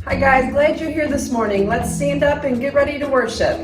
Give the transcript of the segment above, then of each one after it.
Hi guys, glad you're here this morning. Let's stand up and get ready to worship.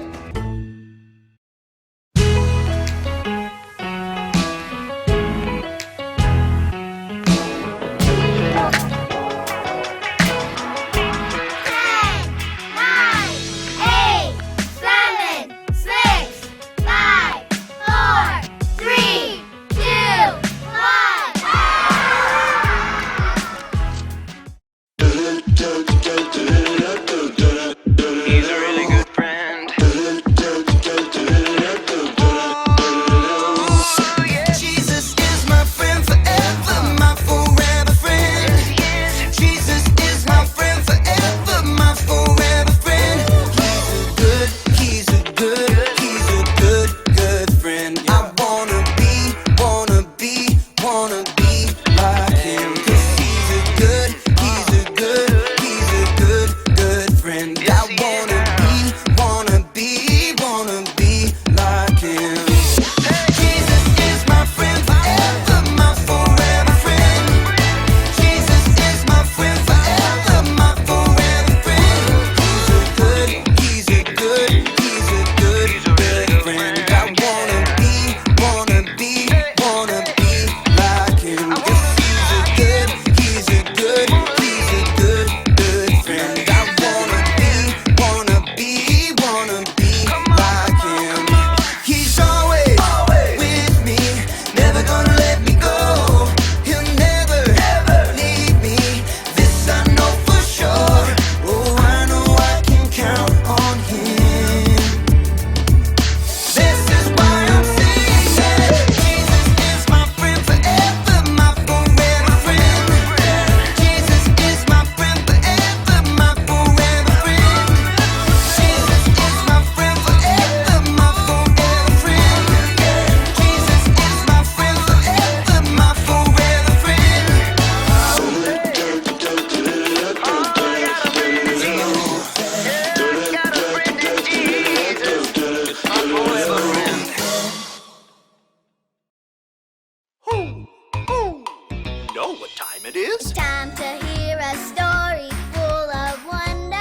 It's time to hear a story full of wonder.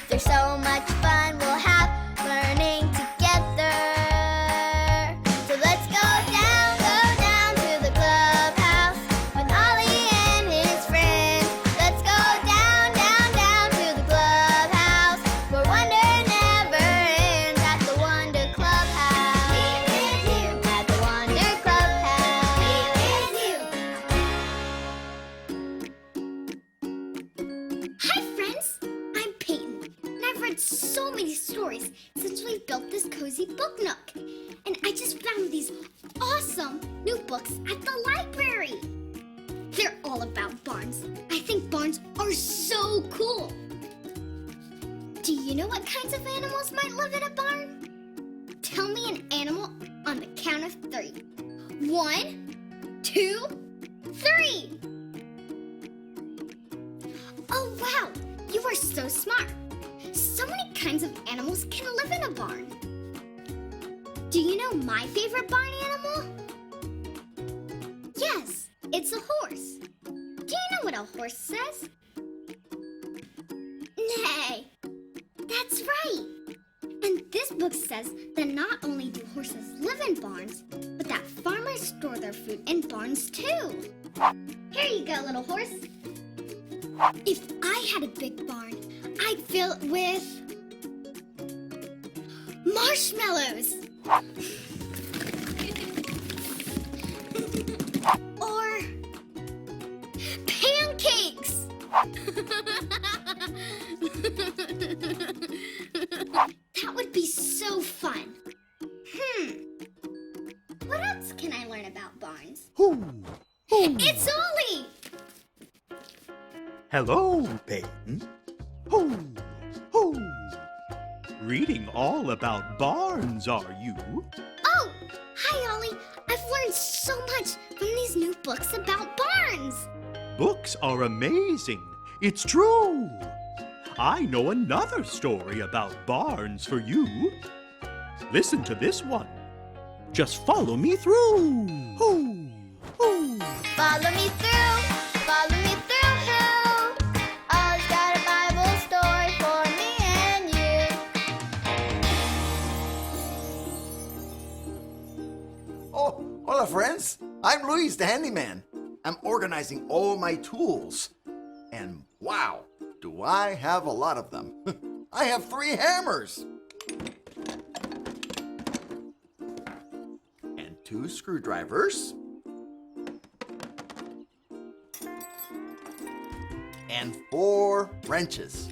There's so much fun we'll have learning together. So let's go down to the clubhouse with Ollie and his friends. Let's go down to the clubhouse where wonder never ends at the Wonder Clubhouse. Meet with you at the Wonder Clubhouse. Meet with you. Hi friends, I'm Peyton, and I've read so many stories since we built this cozy book nook. And I just found these awesome new books at the library. They're all about barns. I think barns are so cool. Do you know what kinds of animals might live in a barn? Tell me an animal on the count of 3. 1, 2, 3. Oh wow, you are so smart. So many kinds of animals can live in a barn. Do you know my favorite barn animal? Yes, it's a horse. Do you know what a horse says? Nay, that's right. And this book says that not only do horses live in barns, but that farmers store their food in barns too. Here you go, little horse. If I had a big barn, I'd fill it with marshmallows. Or pancakes. That would be so fun. What else can I learn about barns? It's Ollie! Hello, Peyton. Ho, ho. Reading all about barns, are you? Oh, hi Ollie. I've learned so much from these new books about barns. Books are amazing. It's true. I know another story about barns for you. Listen to this one. Just follow me through. Ho, ho. Follow me through, who? Oh, hola friends. I'm Luis, the handyman. I'm organizing all my tools. And wow, do I have a lot of them. I have 3 hammers. And 2 screwdrivers. And 4 wrenches.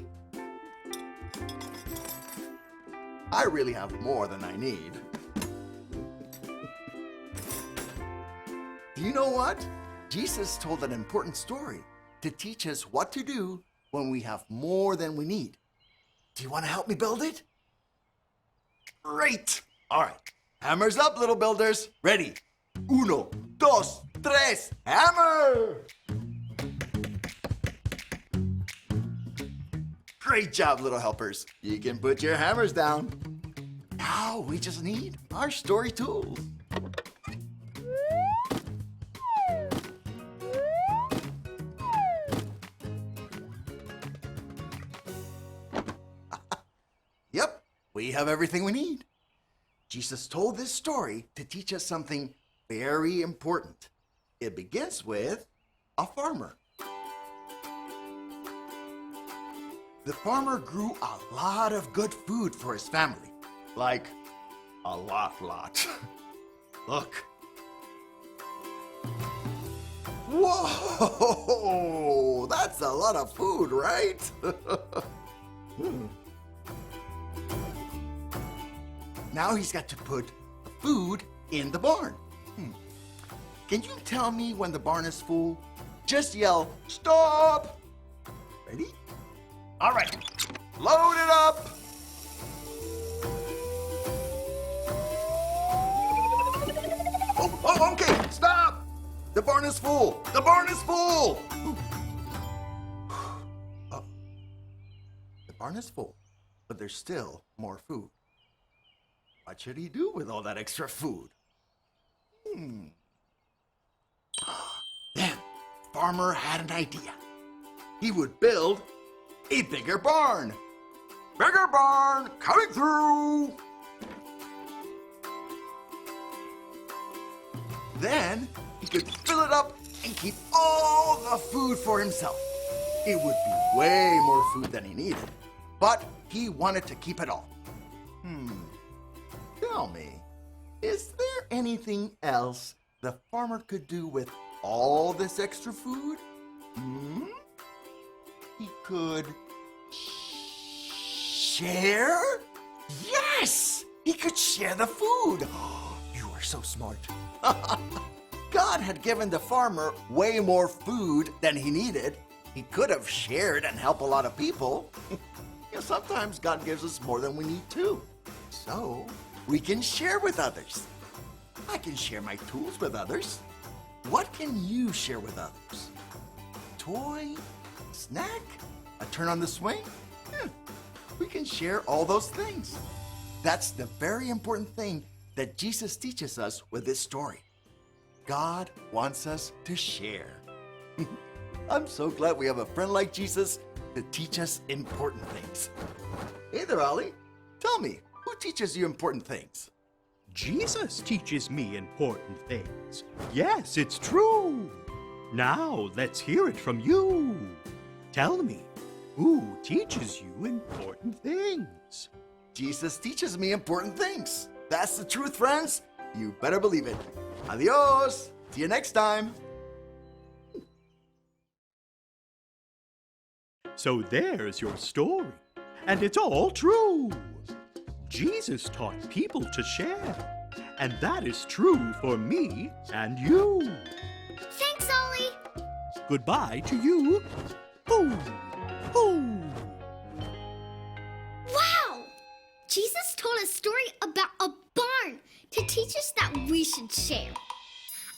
I really have more than I need. Do you know what? Jesus told an important story to teach us what to do when we have more than we need. Do you want to help me build it? Great! All right, hammers up, little builders. Ready? 1, 2, 3, hammer! Great job, little helpers. You can put your hammers down. Now we just need our story tools. Yep, we have everything we need. Jesus told this story to teach us something very important. It begins with a farmer. The farmer grew a lot of good food for his family. Like, a lot. Look. Whoa! That's a lot of food, right? Now he's got to put food in the barn. Can you tell me when the barn is full? Just yell, stop! Ready? All right, load it up. Oh, okay, stop. The barn is full. The barn is full. Oh, the barn is full, but there's still more food. What should he do with all that extra food? Then, farmer had an idea. He would build a bigger barn. Bigger barn coming through. Then he could fill it up and keep all the food for himself. It would be way more food than he needed, but he wanted to keep it all. Tell me, is there anything else the farmer could do with all this extra food? He could share? Yes! He could share the food. You are so smart. God had given the farmer way more food than he needed. He could have shared and helped a lot of people. Sometimes God gives us more than we need too. So we can share with others. I can share my tools with others. What can you share with others? Toy? Snack? A turn on the swing? We can share all those things. That's the very important thing that Jesus teaches us with this story. God wants us to share. I'm so glad we have a friend like Jesus to teach us important things. Hey there, Ollie. Tell me, who teaches you important things? Jesus teaches me important things. Yes, it's true. Now let's hear it from you. Tell me, who teaches you important things? Jesus teaches me important things. That's the truth, friends. You better believe it. Adios. See you next time. So there's your story, and it's all true. Jesus taught people to share, and that is true for me and you. Thanks, Ollie. Goodbye to you. Hoo, hoo. Wow! Jesus told a story about a barn to teach us that we should share.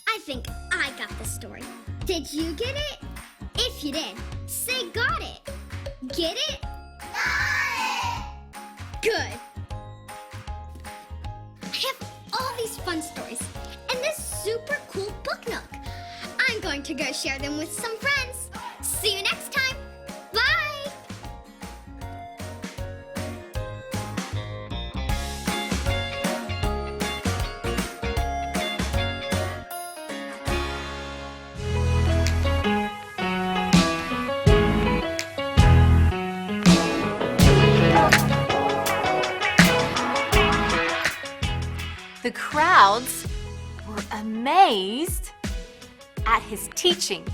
I think I got the story. Did you get it? If you did, say got it. Get it? Got it! Good. I have all these fun stories and this super cool book nook. I'm going to go share them with some friends. See you next time. Bye! crowds were amazed at his teaching.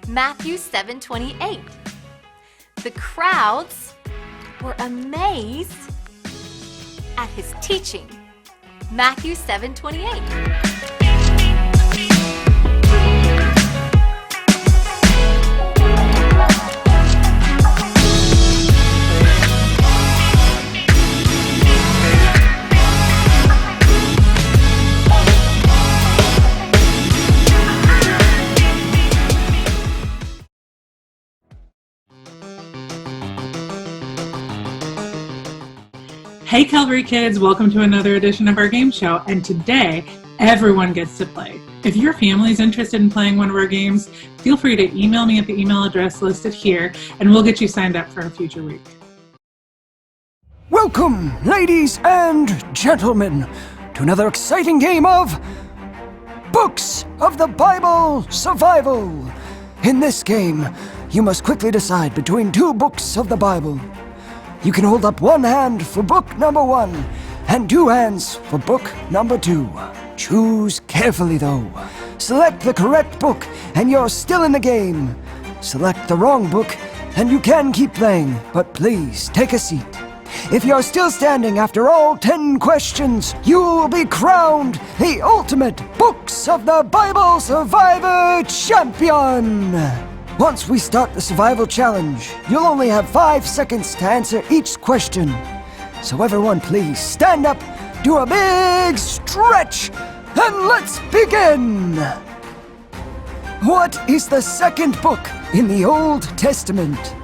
Matthew 7:28. The crowds were amazed at his teaching. Matthew 7:28. Hey Calvary kids, welcome to another edition of our game show, and today everyone gets to play. If your family is interested in playing one of our games, feel free to email me at the email address listed here and we'll get you signed up for a future week. Welcome, ladies and gentlemen, to another exciting game of Books of the Bible Survival. In this game, you must quickly decide between two books of the Bible. You can hold up one hand for book number 1 and 2 hands for book number 2. Choose carefully though. Select the correct book and you're still in the game. Select the wrong book and you can keep playing, but please take a seat. If you're still standing after all 10 questions, you will be crowned the ultimate Books of the Bible Survivor Champion! Once we start the survival challenge, you'll only have 5 seconds to answer each question. So everyone please stand up, do a big stretch, and let's begin! What is the second book in the Old Testament?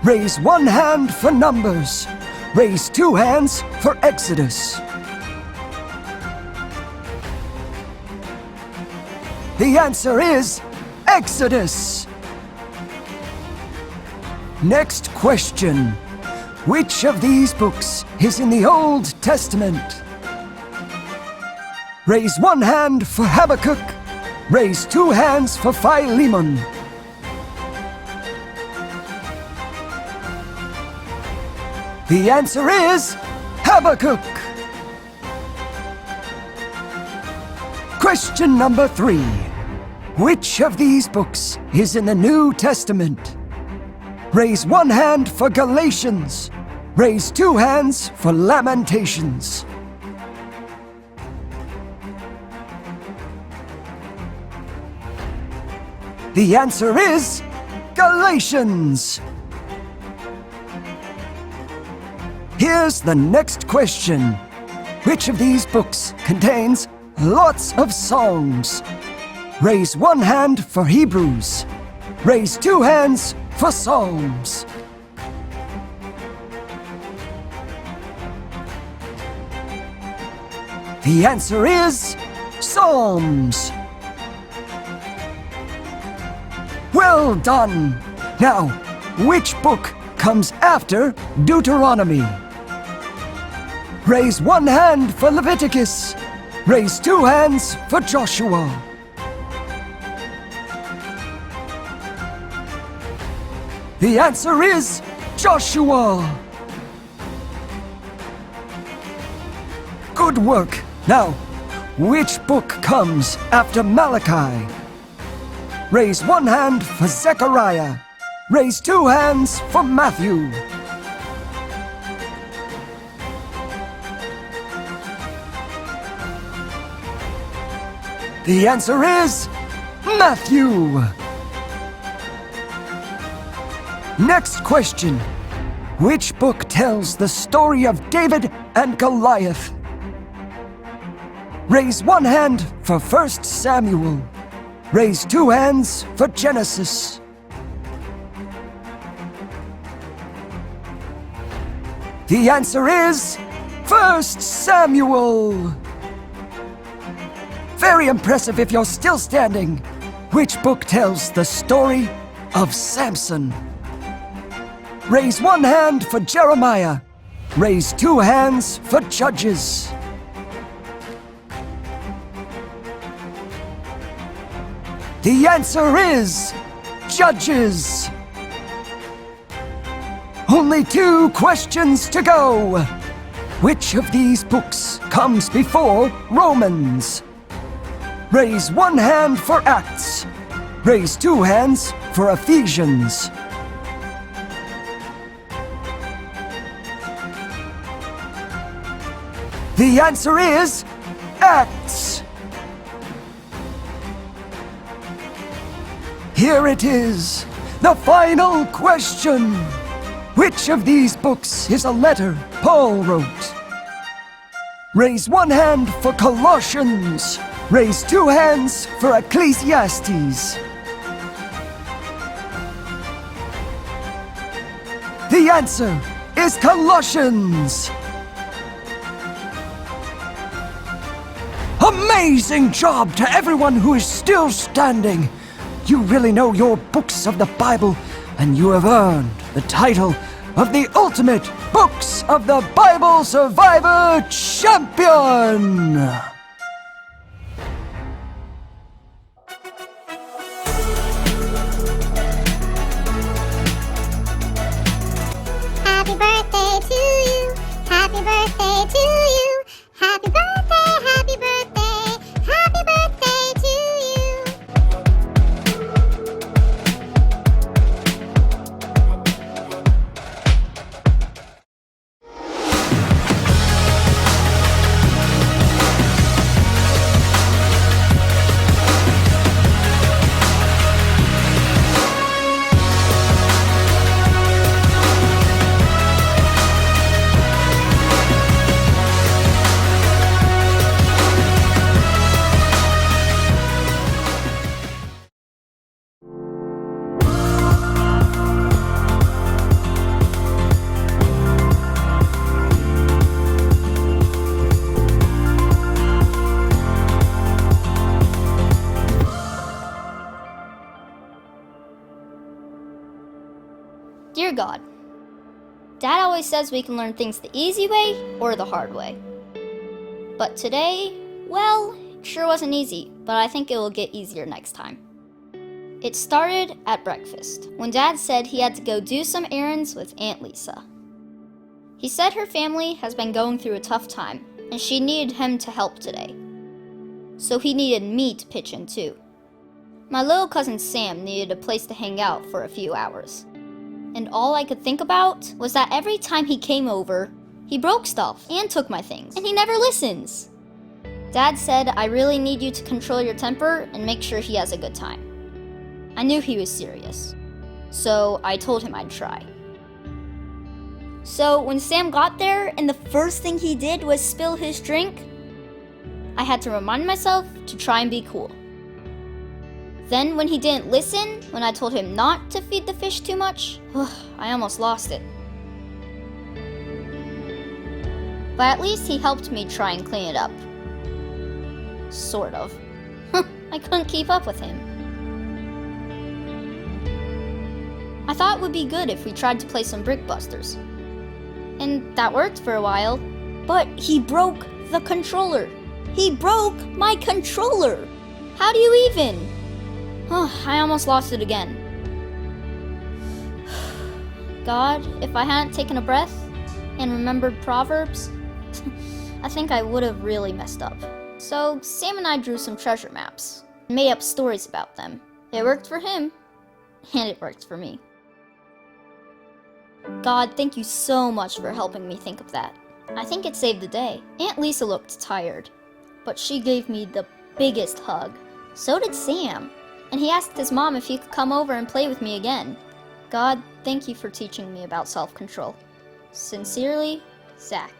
Raise one hand for Numbers. Raise 2 hands for Exodus. The answer is Exodus. Next question. Which of these books is in the Old Testament? Raise one hand for Habakkuk. Raise 2 hands for Philemon. The answer is Habakkuk. Question number 3. Which of these books is in the New Testament? Raise one hand for Galatians. Raise 2 hands for Lamentations. The answer is Galatians. Here's the next question. Which of these books contains lots of songs? Raise one hand for Hebrews. Raise 2 hands for Psalms. The answer is Psalms. Well done! Now, which book comes after Deuteronomy? Raise one hand for Leviticus. Raise 2 hands for Joshua. The answer is Joshua. Good work. Now, which book comes after Malachi? Raise one hand for Zechariah. Raise 2 hands for Matthew. The answer is Matthew. Next question. Which book tells the story of David and Goliath? Raise one hand for 1 Samuel. Raise 2 hands for Genesis. The answer is 1 Samuel. Very impressive if you're still standing. Which book tells the story of Samson? Raise one hand for Jeremiah. Raise 2 hands for Judges. The answer is Judges. Only 2 questions to go. Which of these books comes before Romans? Raise one hand for Acts. Raise two hands for Ephesians. The answer is Acts. Here it is, the final question. Which of these books is a letter Paul wrote? Raise one hand for Colossians. Raise two hands for Ecclesiastes. The answer is Colossians. Amazing job to everyone who is still standing. You really know your books of the Bible, and you have earned the title of the ultimate Books of the Bible Survivor Champion! Happy birthday to you. Happy birthday to you. Happy birthday, happy birthday, happy birthday to you. Dear God, Dad always says we can learn things the easy way or the hard way. But today, well, it sure wasn't easy, but I think it will get easier next time. It started at breakfast, when Dad said he had to go do some errands with Aunt Lisa. He said her family has been going through a tough time, and she needed him to help today. So he needed me to pitch in too. My little cousin Sam needed a place to hang out for a few hours. And all I could think about was that every time he came over, he broke stuff and took my things, and he never listens. Dad said, I really need you to control your temper and make sure he has a good time. I knew he was serious, so I told him I'd try. So when Sam got there and the first thing he did was spill his drink, I had to remind myself to try and be cool. Then when he didn't listen, when I told him not to feed the fish too much, I almost lost it. But at least he helped me try and clean it up. Sort of. I couldn't keep up with him. I thought it would be good if we tried to play some Brick Busters. And that worked for a while. But he broke the controller. He broke my controller! How do you even? I almost lost it again. God, if I hadn't taken a breath and remembered Proverbs, I think I would have really messed up. So Sam and I drew some treasure maps and made up stories about them. It worked for him, and it worked for me. God, thank you so much for helping me think of that. I think it saved the day. Aunt Lisa looked tired, but she gave me the biggest hug. So did Sam. And he asked his mom if he could come over and play with me again. God, thank you for teaching me about self-control. Sincerely, Zach.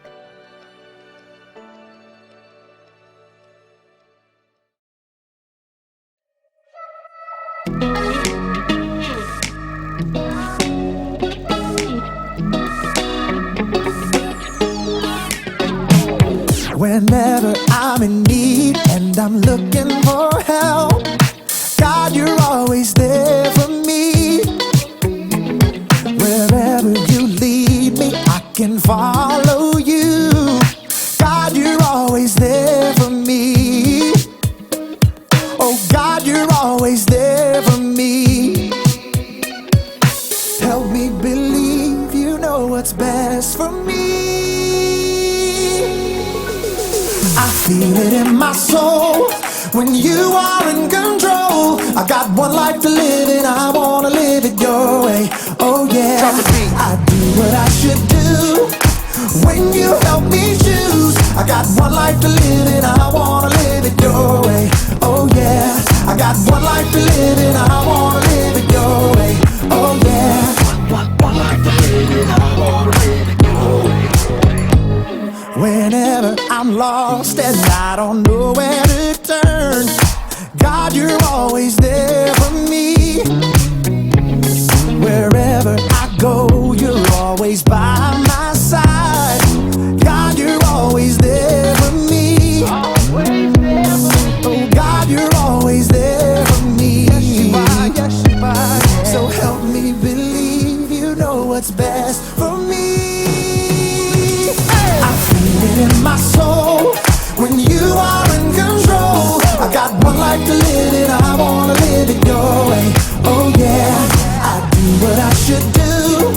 Whenever I'm in need and I'm looking for help, God, you're always there for me. Wherever you lead me, I can follow you. God, you're always there for me. Oh, God, you're always there for me. Help me believe you know what's best for me. feel it in my soul when you are in control. I got one life to live and I wanna live it your way. Oh yeah, I do what I should do when you help me choose. I got one life to live and I wanna live it your way. Oh yeah, I got one life to live and I wanna live it your way. Oh yeah, one life to live and I wanna live it your way. Whenever I'm lost and I don't know where to turn, God, you're always there for me. Wherever I go, you're always by my side. God, you're always there for me. Oh, God, you're always there for me. So help me believe you know what's best for me. I feel it in my soul when you are in control. I got one life to live and I wanna live it your way. Oh yeah, I do what I should do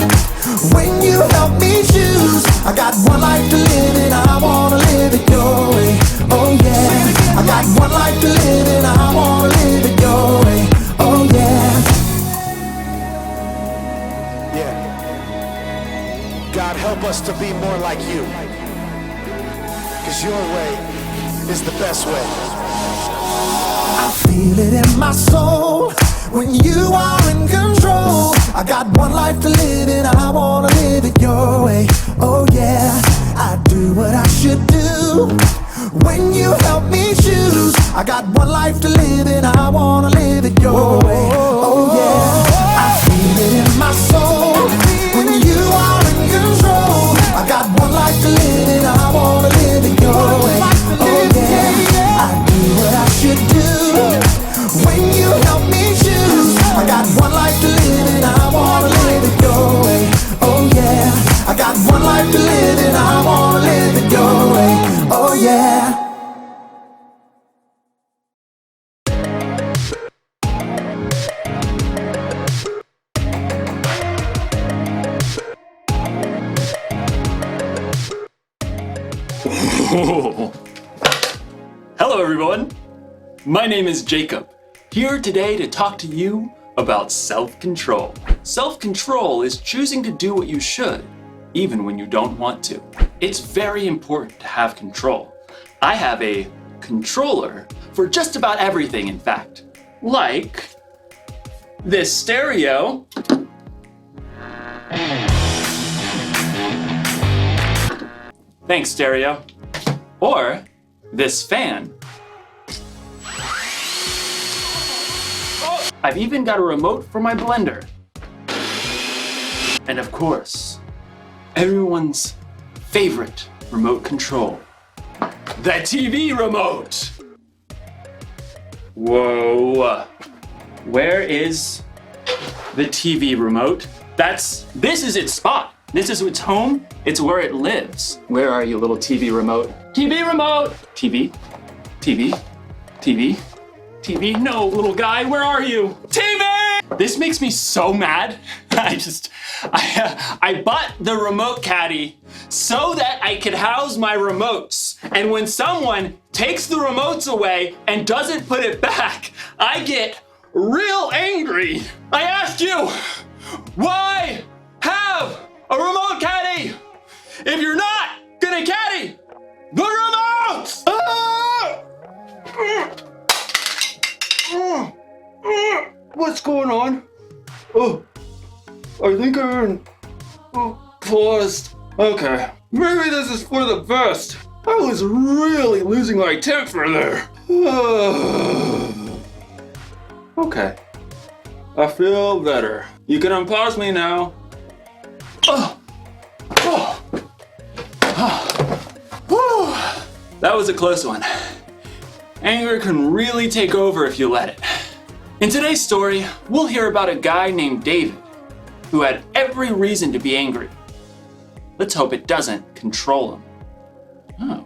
when you help me choose. I got one life to live and I wanna live it your way. Oh yeah, I got one life to live and I wanna live it your way. Oh yeah. Yeah. God, help us to be more like you, 'cause your way is the best way. I feel it in my soul when you are in control. I got one life to live and I wanna live it your way. Oh yeah, I do what I should do when you help me choose. I got one life to live and I wanna live it your way. Oh yeah, I feel it in my soul when you are in control. I got one life to live and I wanna live it your way. Oh yeah, I do what I should do when you help me choose. I got one life to live and I wanna live it your way. Oh yeah, I got one life to live and I wanna live it your way. Oh yeah. Hello everyone, my name is Jacob, here today to talk to you about self-control. Self-control is choosing to do what you should, even when you don't want to. It's very important to have control. I have a controller for just about everything, in fact. Like this stereo. Thanks, stereo. Or this fan. I've even got a remote for my blender. And of course, everyone's favorite remote control, the TV remote. Whoa, where is the TV remote? This is its spot. This is its home. It's where it lives. Where are you, little TV remote? TV remote! TV, TV, TV, TV. No, little guy, where are you? TV! This makes me so mad. I bought the remote caddy so that I could house my remotes. And when someone takes the remotes away and doesn't put it back, I get real angry. I asked you, why have a remote caddy if you're not gonna caddy the remotes? What's going on? Oh, I think I'm paused. Okay, maybe this is for the best. I was really losing my temper there. Okay, I feel better. You can unpause me now. That was a close one. Anger can really take over if you let it. In today's story, we'll hear about a guy named David who had every reason to be angry. Let's hope it doesn't control him. Oh,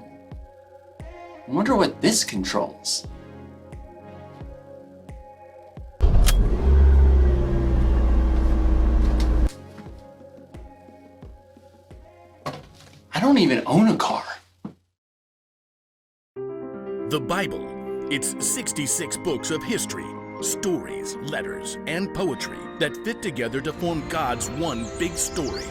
I wonder what this controls. I don't even own a car. The Bible. It's 66 books of history, stories, letters, and poetry that fit together to form God's one big story.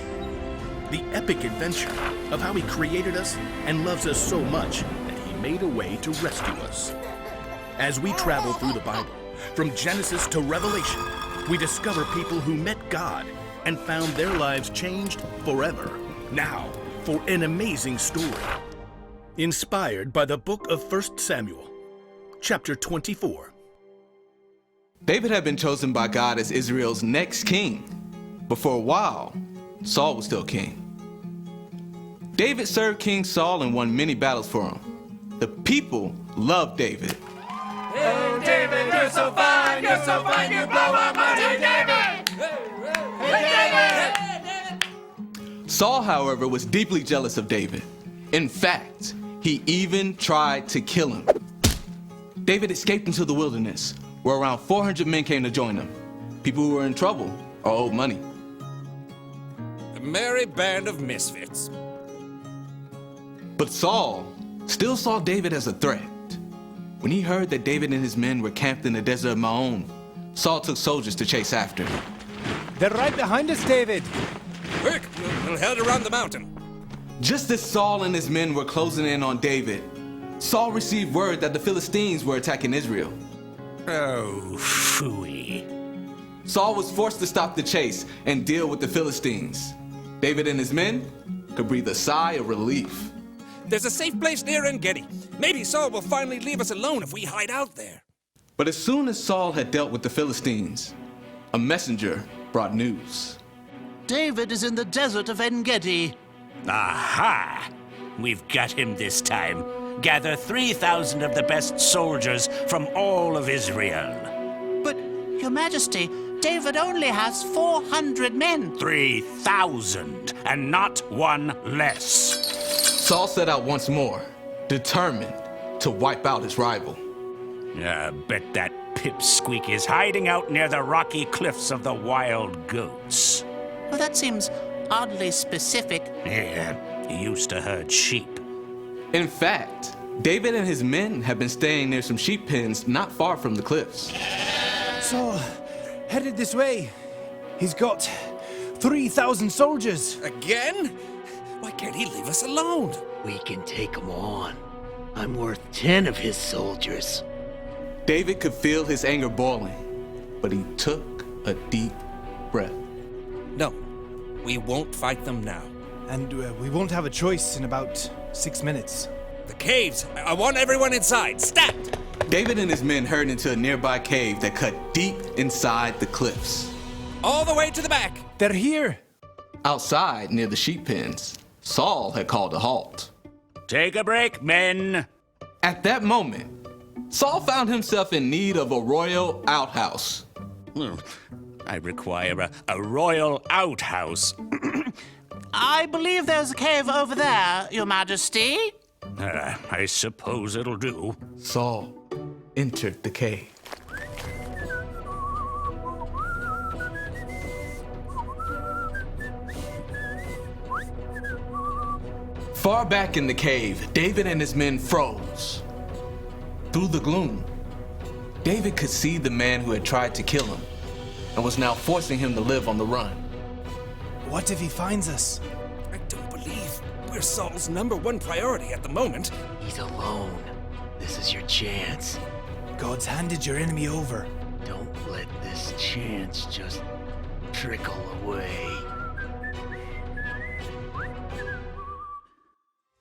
The epic adventure of how He created us and loves us so much that He made a way to rescue us. As we travel through the Bible, from Genesis to Revelation, we discover people who met God and found their lives changed forever. Now, for an amazing story. Inspired by the book of 1 Samuel, chapter 24. David had been chosen by God as Israel's next king, but for a while, Saul was still king. David served King Saul and won many battles for him. The people loved David. Hey, David, you're so fine, you blow up my head, David! Hey, David! Saul, however, was deeply jealous of David. In fact, he even tried to kill him. David escaped into the wilderness, where around 400 men came to join him. People who were in trouble or owed money. A merry band of misfits. But Saul still saw David as a threat. When he heard that David and his men were camped in the desert of Maon, Saul took soldiers to chase after him. They're right behind us, David. Quick, we'll head around the mountain. Just as Saul and his men were closing in on David, Saul received word that the Philistines were attacking Israel. Oh, phooey. Saul was forced to stop the chase and deal with the Philistines. David and his men could breathe a sigh of relief. There's a safe place near En-Gedi. Maybe Saul will finally leave us alone if we hide out there. But as soon as Saul had dealt with the Philistines, a messenger brought news. David is in the desert of En-Gedi. Aha! We've got him this time. Gather 3,000 of the best soldiers from all of Israel. But, Your Majesty, David only has 400 men. 3,000, and not one less. Saul set out once more, determined to wipe out his rival. Bet that pipsqueak is hiding out near the rocky cliffs of the Wild Goats. Well, that seems oddly specific. Yeah, he used to herd sheep. In fact, David and his men have been staying near some sheep pens not far from the cliffs. Saul, headed this way. He's got 3,000 soldiers. Again? Why can't he leave us alone? We can take him on. I'm worth 10 of his soldiers. David could feel his anger boiling, but he took a deep breath. No, we won't fight them now. And we won't have a choice in about 6 minutes. The caves! I want everyone inside! Stat! David and his men hurried into a nearby cave that cut deep inside the cliffs. All the way to the back! They're here! Outside, near the sheep pens, Saul had called a halt. Take a break, men! At that moment, Saul found himself in need of a royal outhouse. I require a royal outhouse. I believe there's a cave over there, Your Majesty. I suppose it'll do. Saul entered the cave. Far back in the cave, David and his men froze. Through the gloom, David could see the man who had tried to kill him and was now forcing him to live on the run. What if he finds us? I don't believe we're Saul's #1 priority at the moment. He's alone. This is your chance. God's handed your enemy over. Don't let this chance just trickle away.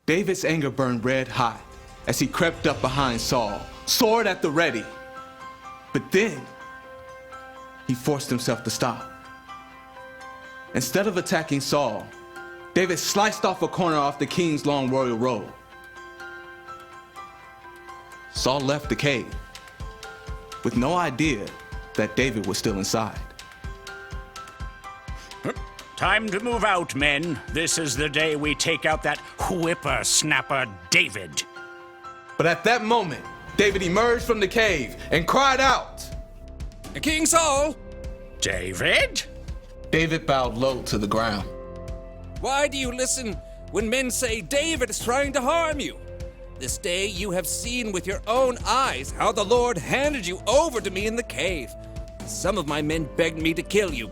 David's anger burned red hot as he crept up behind Saul, sword at the ready. But then, he forced himself to stop. Instead of attacking Saul, David sliced off a corner off the king's long royal robe. Saul left the cave with no idea that David was still inside. Time to move out, men. This is the day we take out that whippersnapper David. But at that moment, David emerged from the cave and cried out, King Saul! David? David bowed low to the ground. Why do you listen when men say David is trying to harm you? This day you have seen with your own eyes how the Lord handed you over to me in the cave. Some of my men begged me to kill you,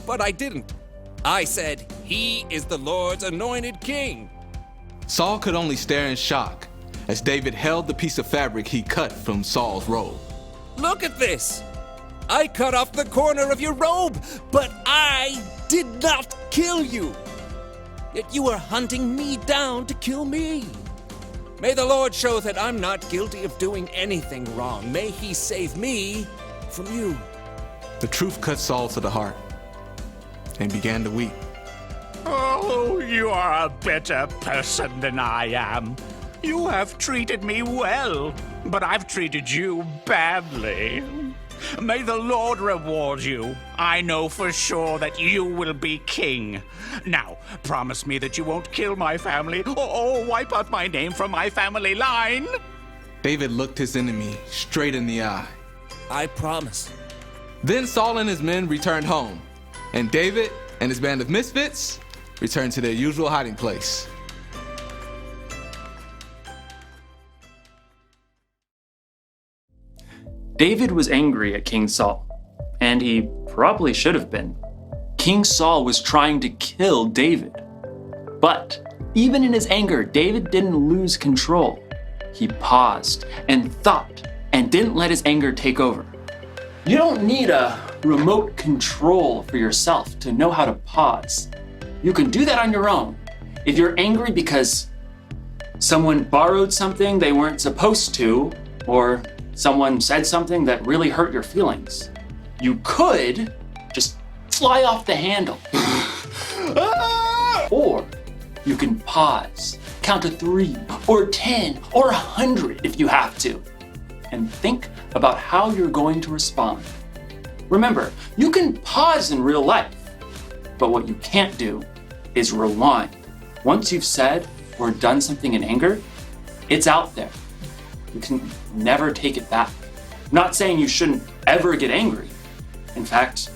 but I didn't. I said, he is the Lord's anointed king. Saul could only stare in shock as David held the piece of fabric he cut from Saul's robe. Look at this! I cut off the corner of your robe, but I did not kill you. Yet you are hunting me down to kill me. May the Lord show that I'm not guilty of doing anything wrong. May he save me from you. The truth cut Saul to the heart and began to weep. Oh, you are a better person than I am. You have treated me well, but I've treated you badly. May the Lord reward you. I know for sure that you will be king. Now, promise me that you won't kill my family or wipe out my name from my family line. David looked his enemy straight in the eye. I promise. Then Saul and his men returned home, and David and his band of misfits returned to their usual hiding place. David was angry at King Saul, and he probably should have been. King Saul was trying to kill David. But even in his anger, David didn't lose control. He paused and thought and didn't let his anger take over. You don't need a remote control for yourself to know how to pause. You can do that on your own. If you're angry because someone borrowed something they weren't supposed to, or someone said something that really hurt your feelings, you could just fly off the handle. Or you can pause, count to 3 or 10 or 100 if you have to, and think about how you're going to respond. Remember, you can pause in real life, but what you can't do is rewind. Once you've said or done something in anger, it's out there. You can never take it back. I'm not saying you shouldn't ever get angry. In fact,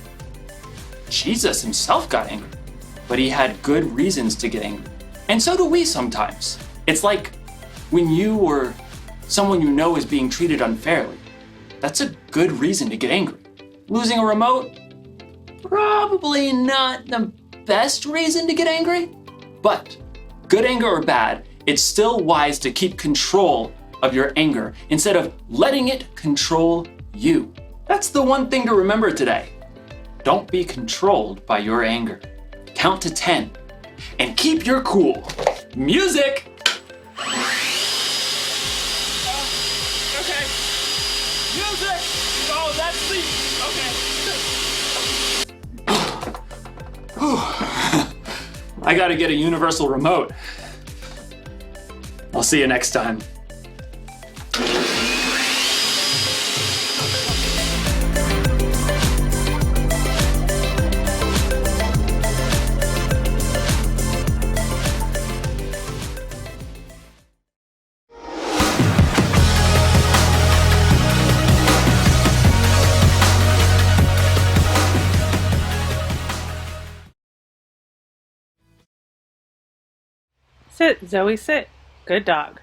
Jesus himself got angry, but he had good reasons to get angry. And so do we sometimes. It's like when you or someone you know is being treated unfairly. That's a good reason to get angry. Losing a remote? Probably not the best reason to get angry, but good anger or bad, it's still wise to keep control of your anger instead of letting it control you. That's the one thing to remember today. Don't be controlled by your anger. Count to 10 and keep your cool. Music! Okay. Music! Oh, that's the... Okay. I gotta get a universal remote. I'll see you next time. Sit, Zoe, sit. Good dog.